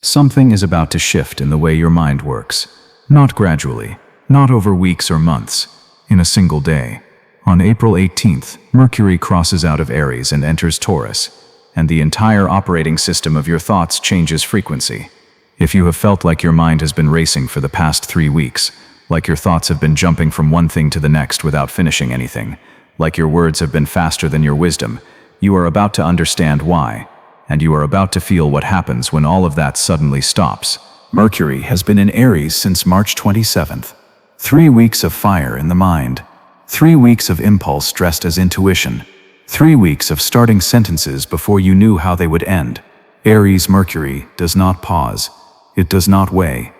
Something is about to shift in the way your mind works. Not gradually, not over weeks or months, in a single day. On April 18th, Mercury crosses out of Aries and enters Taurus, and the entire operating system of your thoughts changes frequency. If you have felt like your mind has been racing for the past 3 weeks, like your thoughts have been jumping from one thing to the next without finishing anything, like your words have been faster than your wisdom, you are about to understand why, and you are about to feel what happens when all of that suddenly stops. Mercury has been in Aries since March 27th. 3 weeks of fire in the mind. 3 weeks of impulse dressed as intuition. 3 weeks of starting sentences before you knew how they would end. Aries Mercury does not pause. It does not weigh.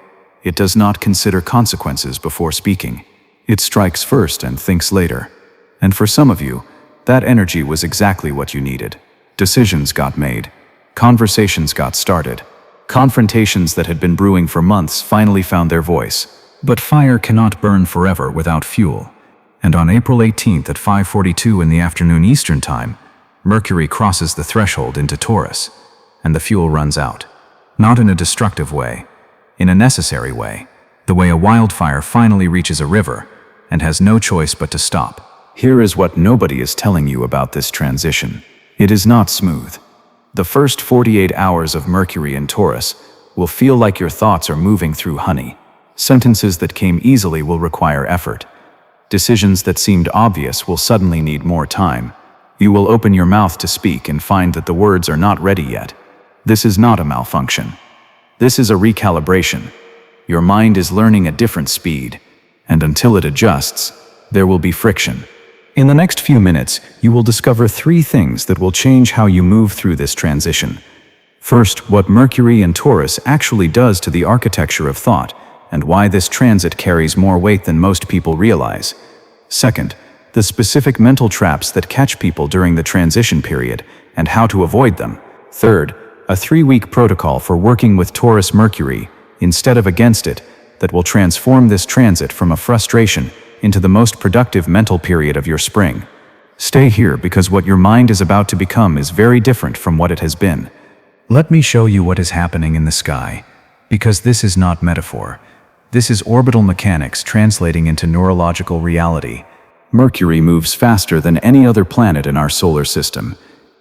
It does not consider consequences before speaking. It strikes first and thinks later. And for some of you, that energy was exactly what you needed. Decisions got made. Conversations got started. Confrontations that had been brewing for months finally found their voice. But fire cannot burn forever without fuel. And on April 18th at 5:42 in the afternoon Eastern Time, Mercury crosses the threshold into Taurus, and the fuel runs out. Not in a destructive way, in a necessary way, the way a wildfire finally reaches a river and has no choice but to stop. Here is what nobody is telling you about this transition. It is not smooth. The first 48 hours of Mercury in Taurus will feel like your thoughts are moving through honey. Sentences that came easily will require effort. Decisions that seemed obvious will suddenly need more time. You will open your mouth to speak and find that the words are not ready yet. This is not a malfunction. This is a recalibration. Your mind is learning at different speed, and until it adjusts, there will be friction. In the next few minutes, you will discover 3 things that will change how you move through this transition. First, what Mercury in Taurus actually does to the architecture of thought, and why this transit carries more weight than most people realize. Second, the specific mental traps that catch people during the transition period, and how to avoid them. Third, a 3-week protocol for working with Taurus Mercury, instead of against it, that will transform this transit from a frustration into the most productive mental period of your spring. Stay here because what your mind is about to become is very different from what it has been. Let me show you what is happening in the sky, because this is not metaphor. This is orbital mechanics translating into neurological reality. Mercury moves faster than any other planet in our solar system.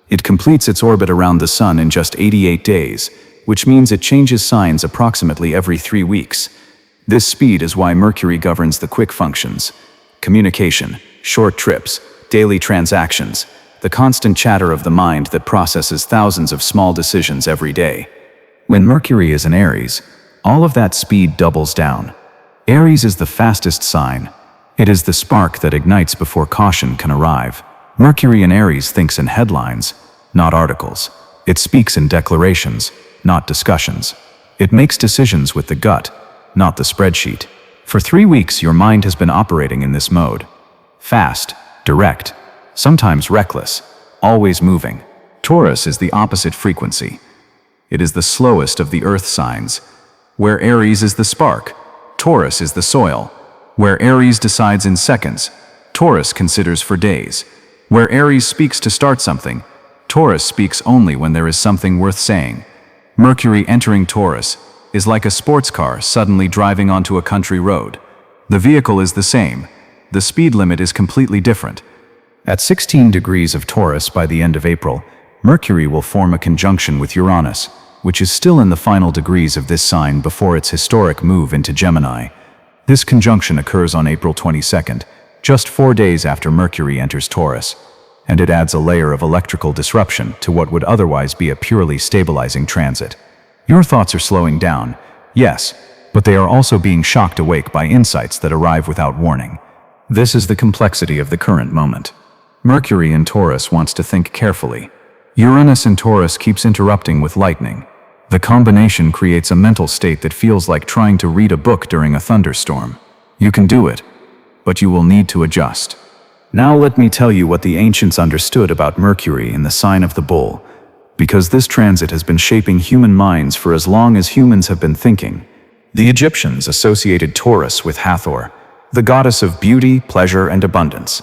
It completes its orbit around the Sun in just 88 days, which means it changes signs approximately every 3 weeks. This speed is why Mercury governs the quick functions: communication, short trips, daily transactions, the constant chatter of the mind that processes thousands of small decisions every day. When Mercury is in Aries, all of that speed doubles down. Aries is the fastest sign. It is the spark that ignites before caution can arrive. Mercury in Aries thinks in headlines, not articles. It speaks in declarations, not discussions. It makes decisions with the gut, not the spreadsheet. For 3 weeks, your mind has been operating in this mode. Fast, direct, sometimes reckless, always moving. Taurus is the opposite frequency. It is the slowest of the earth signs. Where Aries is the spark, Taurus is the soil. Where Aries decides in seconds, Taurus considers for days. Where Aries speaks to start something, Taurus speaks only when there is something worth saying. Mercury entering Taurus is like a sports car suddenly driving onto a country road. The vehicle is the same. The speed limit is completely different. At 16 degrees of Taurus by the end of April, Mercury will form a conjunction with Uranus, which is still in the final degrees of this sign before its historic move into Gemini. This conjunction occurs on April 22nd, just 4 days after Mercury enters Taurus, and it adds a layer of electrical disruption to what would otherwise be a purely stabilizing transit. Your thoughts are slowing down, yes, but they are also being shocked awake by insights that arrive without warning. This is the complexity of the current moment. Mercury in Taurus wants to think carefully. Uranus in Taurus keeps interrupting with lightning. The combination creates a mental state that feels like trying to read a book during a thunderstorm. You can do it, but you will need to adjust. Now let me tell you what the ancients understood about Mercury in the sign of the bull, because this transit has been shaping human minds for as long as humans have been thinking. The Egyptians associated Taurus with Hathor, the goddess of beauty, pleasure, and abundance.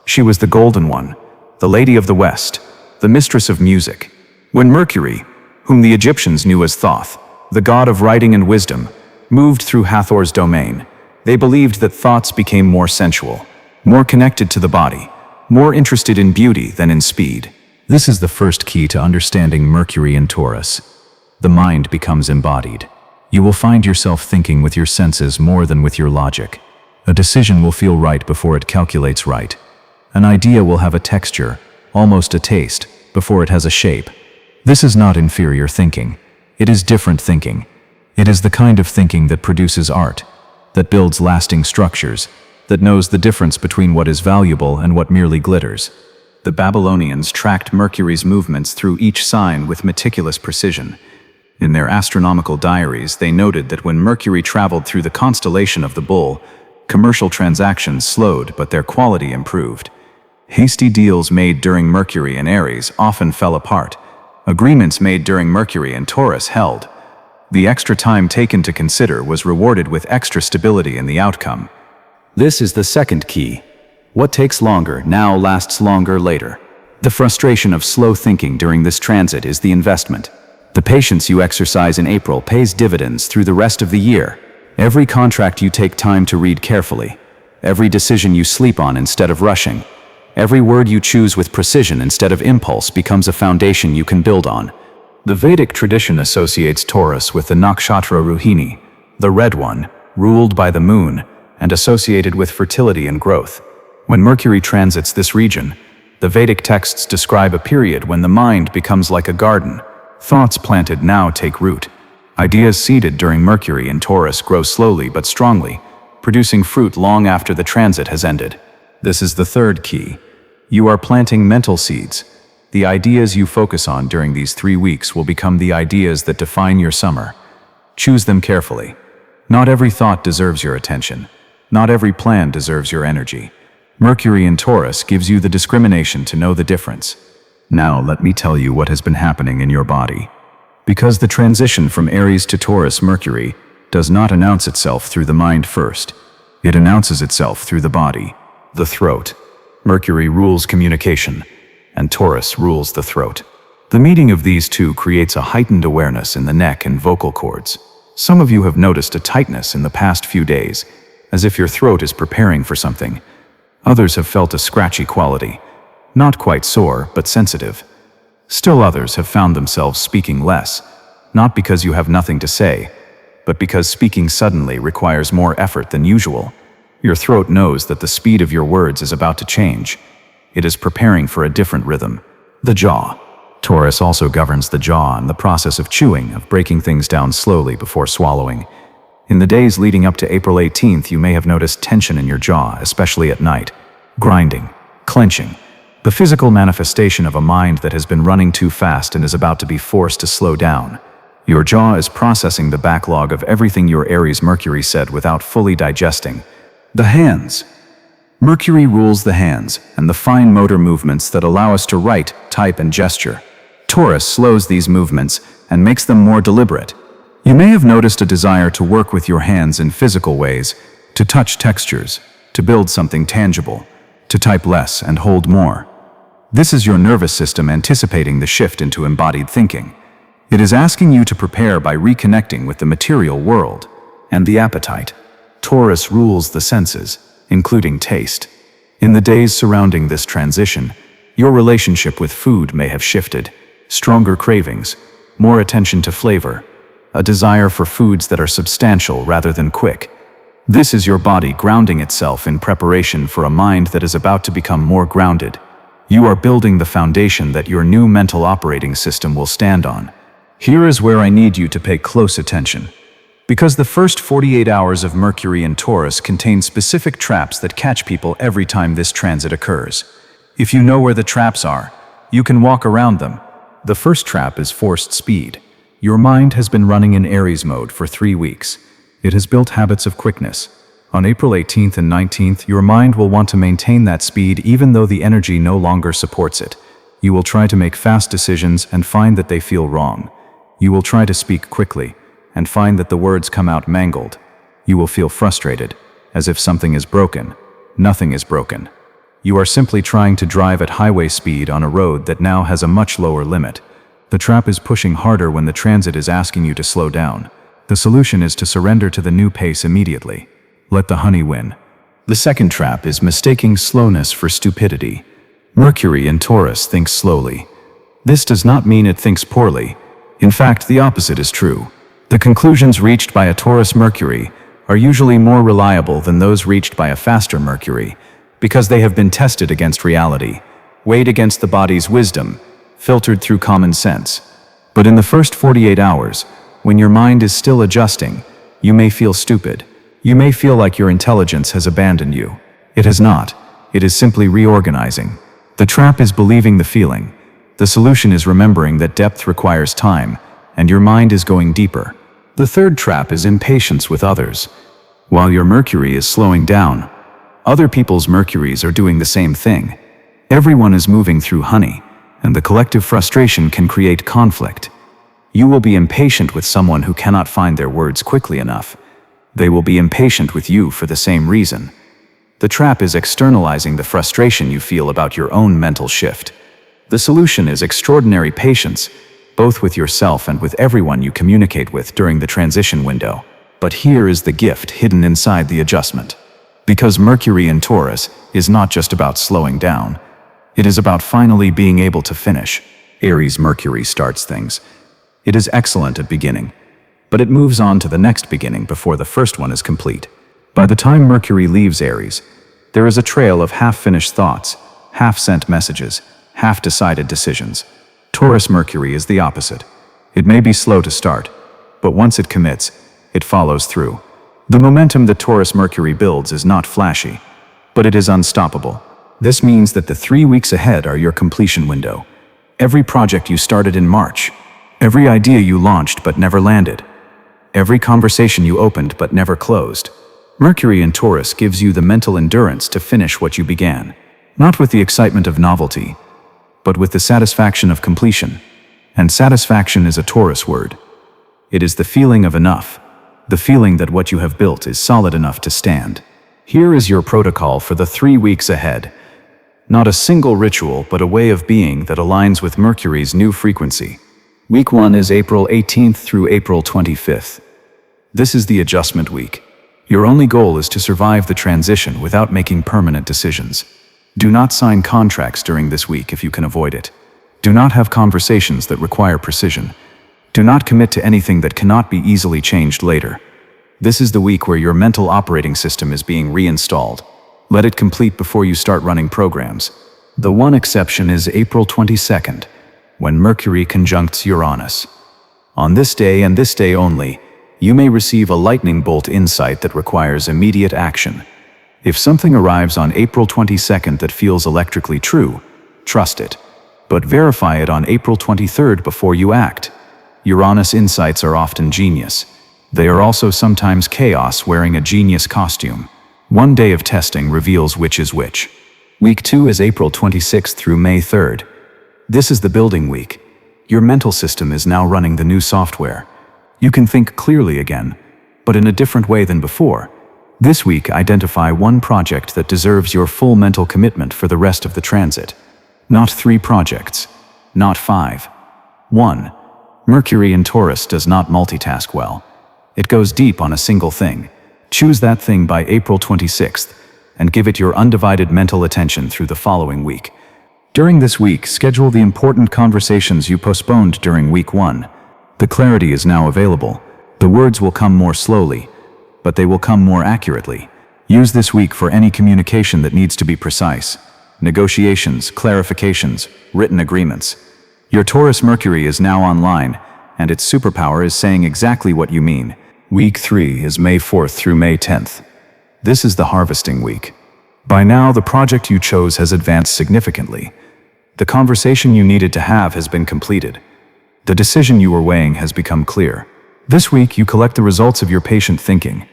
She was the golden one, the lady of the West, the mistress of music. When Mercury, whom the Egyptians knew as Thoth, the god of writing and wisdom, moved through Hathor's domain. They believed that thoughts became more sensual, more connected to the body, more interested in beauty than in speed. This is the first key to understanding Mercury in Taurus. The mind becomes embodied. You will find yourself thinking with your senses more than with your logic. A decision will feel right before it calculates right. An idea will have a texture, almost a taste, before it has a shape. This is not inferior thinking. It is different thinking. It is the kind of thinking that produces art, that builds lasting structures, that knows the difference between what is valuable and what merely glitters. The Babylonians tracked Mercury's movements through each sign with meticulous precision. In their astronomical diaries, they noted that when Mercury traveled through the constellation of the Bull, commercial transactions slowed, but their quality improved. Hasty deals made during Mercury and Aries often fell apart. Agreements made during Mercury and Taurus held. The extra time taken to consider was rewarded with extra stability in the outcome. This is the second key. What takes longer now lasts longer later. The frustration of slow thinking during this transit is the investment. The patience you exercise in April pays dividends through the rest of the year. Every contract you take time to read carefully. Every decision you sleep on instead of rushing. Every word you choose with precision instead of impulse becomes a foundation you can build on. The Vedic tradition associates Taurus with the nakshatra Rohini, the red one, ruled by the moon, and associated with fertility and growth. When Mercury transits this region, the Vedic texts describe a period when the mind becomes like a garden. Thoughts planted now take root. Ideas seeded during Mercury in Taurus grow slowly but strongly, producing fruit long after the transit has ended. This is the third key. You are planting mental seeds. The ideas you focus on during these 3 weeks will become the ideas that define your summer. Choose them carefully. Not every thought deserves your attention. Not every plan deserves your energy. Mercury in Taurus gives you the discrimination to know the difference. Now let me tell you what has been happening in your body. Because the transition from Aries to Taurus Mercury does not announce itself through the mind first. It announces itself through the body, the throat. Mercury rules communication, and Taurus rules the throat. The meeting of these two creates a heightened awareness in the neck and vocal cords. Some of you have noticed a tightness in the past few days, as if your throat is preparing for something. Others have felt a scratchy quality, not quite sore, but sensitive. Still others have found themselves speaking less, not because you have nothing to say, but because speaking suddenly requires more effort than usual. Your throat knows that the speed of your words is about to change. It is preparing for a different rhythm. The jaw. Taurus also governs the jaw and the process of chewing, of breaking things down slowly before swallowing. In the days leading up to April 18th, you may have noticed tension in your jaw, especially at night. Grinding, clenching. The physical manifestation of a mind that has been running too fast and is about to be forced to slow down. Your jaw is processing the backlog of everything your Aries Mercury said without fully digesting. The hands. Mercury rules the hands and the fine motor movements that allow us to write, type, and gesture. Taurus slows these movements and makes them more deliberate. You may have noticed a desire to work with your hands in physical ways, to touch textures, to build something tangible, to type less and hold more. This is your nervous system anticipating the shift into embodied thinking. It is asking you to prepare by reconnecting with the material world and the appetite. Taurus rules the senses, including taste. In the days surrounding this transition, your relationship with food may have shifted. Stronger cravings, more attention to flavor, a desire for foods that are substantial rather than quick. This is your body grounding itself in preparation for a mind that is about to become more grounded. You are building the foundation that your new mental operating system will stand on. Here is where I need you to pay close attention. Because the first 48 hours of Mercury in Taurus contain specific traps that catch people every time this transit occurs. If you know where the traps are, you can walk around them. The first trap is forced speed. Your mind has been running in Aries mode for 3 weeks. It has built habits of quickness. On April 18th and 19th, your mind will want to maintain that speed even though the energy no longer supports it. You will try to make fast decisions and find that they feel wrong. You will try to speak quickly and find that the words come out mangled. You will feel frustrated, as if something is broken. Nothing is broken. You are simply trying to drive at highway speed on a road that now has a much lower limit. The trap is pushing harder when the transit is asking you to slow down. The solution is to surrender to the new pace immediately. Let the honey win. The second trap is mistaking slowness for stupidity. Mercury in Taurus thinks slowly. This does not mean it thinks poorly. In fact, the opposite is true. The conclusions reached by a Taurus Mercury are usually more reliable than those reached by a faster Mercury, because they have been tested against reality, weighed against the body's wisdom, filtered through common sense. But in the first 48 hours, when your mind is still adjusting, you may feel stupid. You may feel like your intelligence has abandoned you. It has not. It is simply reorganizing. The trap is believing the feeling. The solution is remembering that depth requires time, and your mind is going deeper. The third trap is impatience with others. While your Mercury is slowing down, other people's Mercuries are doing the same thing. Everyone is moving through honey, and the collective frustration can create conflict. You will be impatient with someone who cannot find their words quickly enough. They will be impatient with you for the same reason. The trap is externalizing the frustration you feel about your own mental shift. The solution is extraordinary patience, both with yourself and with everyone you communicate with during the transition window. But here is the gift hidden inside the adjustment. Because Mercury in Taurus is not just about slowing down. It is about finally being able to finish. Aries Mercury starts things. It is excellent at beginning, but it moves on to the next beginning before the first one is complete. By the time Mercury leaves Aries, there is a trail of half-finished thoughts, half-sent messages, half-decided decisions. Taurus Mercury is the opposite. It may be slow to start, but once it commits, it follows through. The momentum that Taurus Mercury builds is not flashy, but it is unstoppable. This means that the 3 weeks ahead are your completion window. Every project you started in March, every idea you launched but never landed, every conversation you opened but never closed. Mercury in Taurus gives you the mental endurance to finish what you began, not with the excitement of novelty, but with the satisfaction of completion. And satisfaction is a Taurus word. It is the feeling of enough, the feeling that what you have built is solid enough to stand. Here is your protocol for the 3 weeks ahead. Not a single ritual, but a way of being that aligns with Mercury's new frequency. Week 1 is April 18th through April 25th. This is the adjustment week. Your only goal is to survive the transition without making permanent decisions. Do not sign contracts during this week if you can avoid it. Do not have conversations that require precision. Do not commit to anything that cannot be easily changed later. This is the week where your mental operating system is being reinstalled. Let it complete before you start running programs. The one exception is April 22nd, when Mercury conjuncts Uranus. On this day and this day only, you may receive a lightning bolt insight that requires immediate action. If something arrives on April 22nd that feels electrically true, trust it. But verify it on April 23rd before you act. Uranus insights are often genius. They are also sometimes chaos wearing a genius costume. One day of testing reveals which is which. Week 2 is April 26th through May 3rd. This is the building week. Your mental system is now running the new software. You can think clearly again, but in a different way than before. This week, identify one project that deserves your full mental commitment for the rest of the transit. Not 3 projects, not 5. 1. Mercury in Taurus does not multitask well. It goes deep on a single thing. Choose that thing by April 26th and give it your undivided mental attention through the following week. During this week, schedule the important conversations you postponed during week 1. The clarity is now available. The words will come more slowly, but they will come more accurately. Use this week for any communication that needs to be precise. Negotiations, clarifications, written agreements. Your Taurus Mercury is now online, and its superpower is saying exactly what you mean. Week 3 is May 4th through May 10th. This is the harvesting week. By now, the project you chose has advanced significantly. The conversation you needed to have has been completed. The decision you were weighing has become clear. This week, you collect the results of your patient thinking.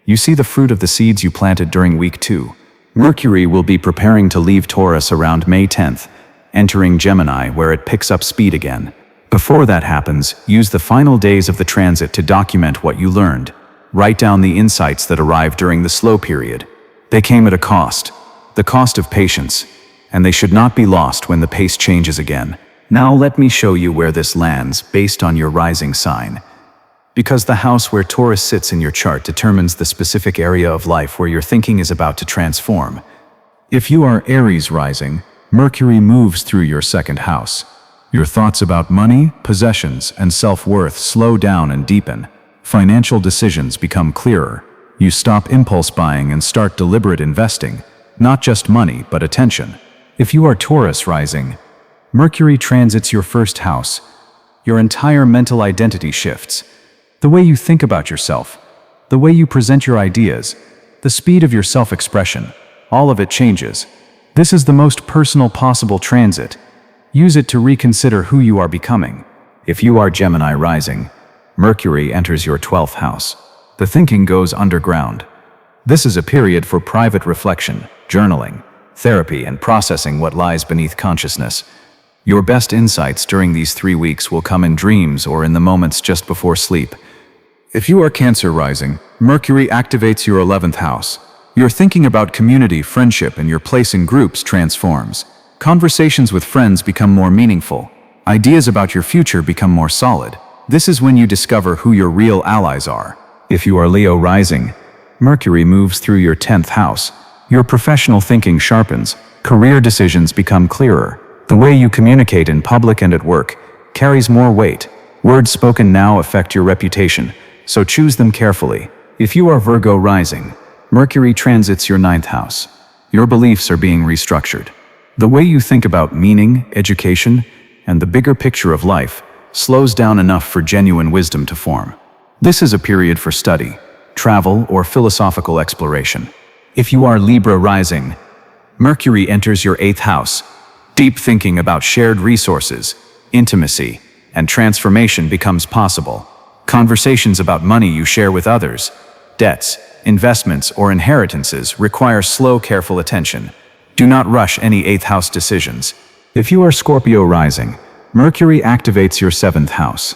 You see the fruit of the seeds you planted during week 2. Mercury will be preparing to leave Taurus around May 10th, entering Gemini where it picks up speed again. Before that happens, use the final days of the transit to document what you learned. Write down the insights that arrived during the slow period. They came at a cost, the cost of patience, and they should not be lost when the pace changes again. Now let me show you where this lands based on your rising sign. Because the house where Taurus sits in your chart determines the specific area of life where your thinking is about to transform. If you are Aries rising, Mercury moves through your second house. Your thoughts about money, possessions, and self-worth slow down and deepen. Financial decisions become clearer. You stop impulse buying and start deliberate investing, not just money, but attention. If you are Taurus rising, Mercury transits your first house. Your entire mental identity shifts. The way you think about yourself, the way you present your ideas, the speed of your self-expression, all of it changes. This is the most personal possible transit. Use it to reconsider who you are becoming. If you are Gemini rising, Mercury enters your 12th house. The thinking goes underground. This is a period for private reflection, journaling, therapy, and processing what lies beneath consciousness. Your best insights during these 3 weeks will come in dreams or in the moments just before sleep. If you are Cancer rising, Mercury activates your 11th house. Your thinking about community, friendship, and your place in groups transforms. Conversations with friends become more meaningful. Ideas about your future become more solid. This is when you discover who your real allies are. If you are Leo rising, Mercury moves through your 10th house. Your professional thinking sharpens. Career decisions become clearer. The way you communicate in public and at work carries more weight. Words spoken now affect your reputation, so choose them carefully. If you are Virgo rising, Mercury transits your 9th house. Your beliefs are being restructured. The way you think about meaning, education, and the bigger picture of life slows down enough for genuine wisdom to form. This is a period for study, travel, or philosophical exploration. If you are Libra rising, Mercury enters your 8th house. Deep thinking about shared resources, intimacy, and transformation becomes possible. Conversations about money you share with others, debts, investments, or inheritances require slow, careful attention. Do not rush any 8th house decisions. If you are Scorpio rising, Mercury activates your 7th house.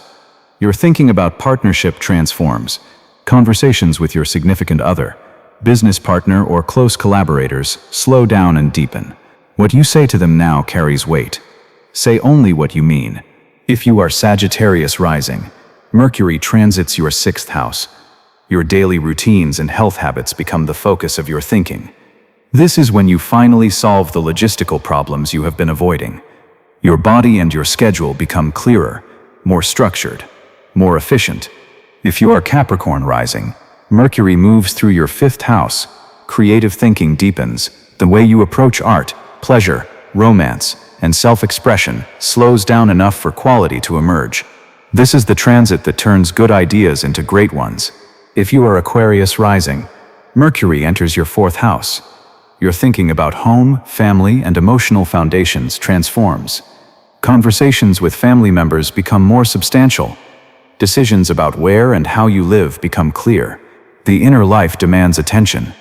Your thinking about partnership transforms. Conversations with your significant other, business partner, or close collaborators slow down and deepen. What you say to them now carries weight. Say only what you mean. If you are Sagittarius rising, Mercury transits your 6th house. Your daily routines and health habits become the focus of your thinking. This is when you finally solve the logistical problems you have been avoiding. Your body and your schedule become clearer, more structured, more efficient. If you are Capricorn rising, Mercury moves through your 5th house. Creative thinking deepens. The way you approach art, pleasure, romance, and self-expression slows down enough for quality to emerge. This is the transit that turns good ideas into great ones. If you are Aquarius rising, Mercury enters your 4th house. Your thinking about home, family, and emotional foundations transforms. Conversations with family members become more substantial. Decisions about where and how you live become clear. The inner life demands attention.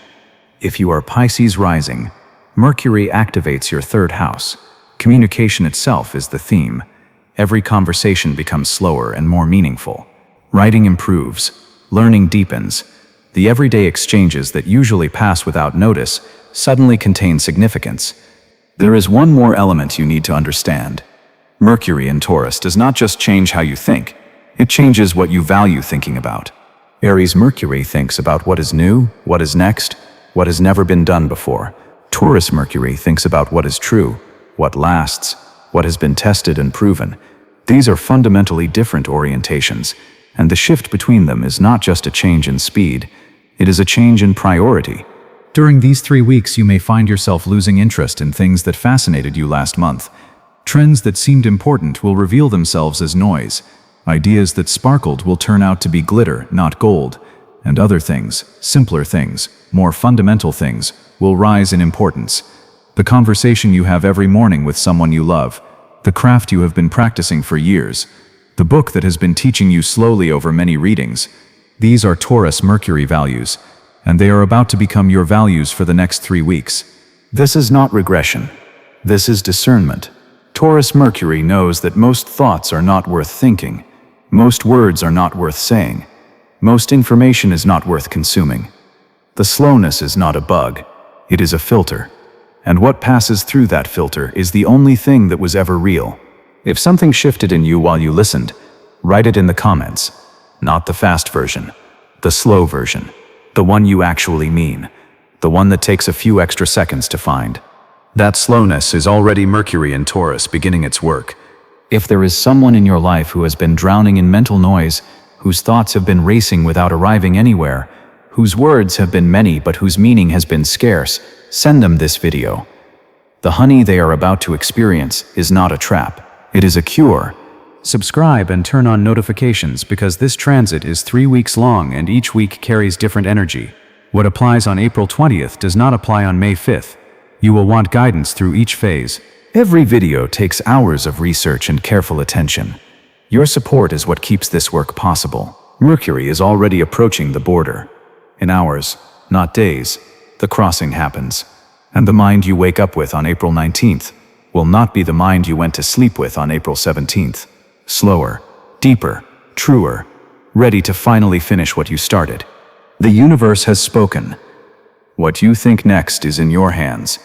If you are Pisces rising, Mercury activates your 3rd house. Communication itself is the theme. Every conversation becomes slower and more meaningful. Writing improves. Learning deepens. The everyday exchanges that usually pass without notice suddenly contain significance. There is one more element you need to understand. Mercury in Taurus does not just change how you think, it changes what you value thinking about. Aries Mercury thinks about what is new, what is next, what has never been done before. Taurus Mercury thinks about what is true, what lasts, what has been tested and proven. These are fundamentally different orientations, and the shift between them is not just a change in speed, it is a change in priority. During these 3 weeks, you may find yourself losing interest in things that fascinated you last month. Trends that seemed important will reveal themselves as noise. Ideas that sparkled will turn out to be glitter, not gold. And other things, simpler things, more fundamental things, will rise in importance. The conversation you have every morning with someone you love, the craft you have been practicing for years, the book that has been teaching you slowly over many readings. These are Taurus Mercury values, and they are about to become your values for the next 3 weeks. This is not regression. This is discernment. Taurus Mercury knows that most thoughts are not worth thinking. Most words are not worth saying. Most information is not worth consuming. The slowness is not a bug. It is a filter. And what passes through that filter is the only thing that was ever real. If something shifted in you while you listened, write it in the comments. Not the fast version, the slow version, the one you actually mean, the one that takes a few extra seconds to find. That slowness is already Mercury in Taurus beginning its work. If there is someone in your life who has been drowning in mental noise, whose thoughts have been racing without arriving anywhere, whose words have been many but whose meaning has been scarce, send them this video. The honey they are about to experience is not a trap, it is a cure. Subscribe and turn on notifications because this transit is 3 weeks long and each week carries different energy. What applies on April 20th does not apply on May 5th. You will want guidance through each phase. Every video takes hours of research and careful attention. Your support is what keeps this work possible. Mercury is already approaching the border. In hours, not days, the crossing happens. And the mind you wake up with on April 19th will not be the mind you went to sleep with on April 17th. Slower, deeper, truer, ready to finally finish what you started. The universe has spoken. What you think next is in your hands.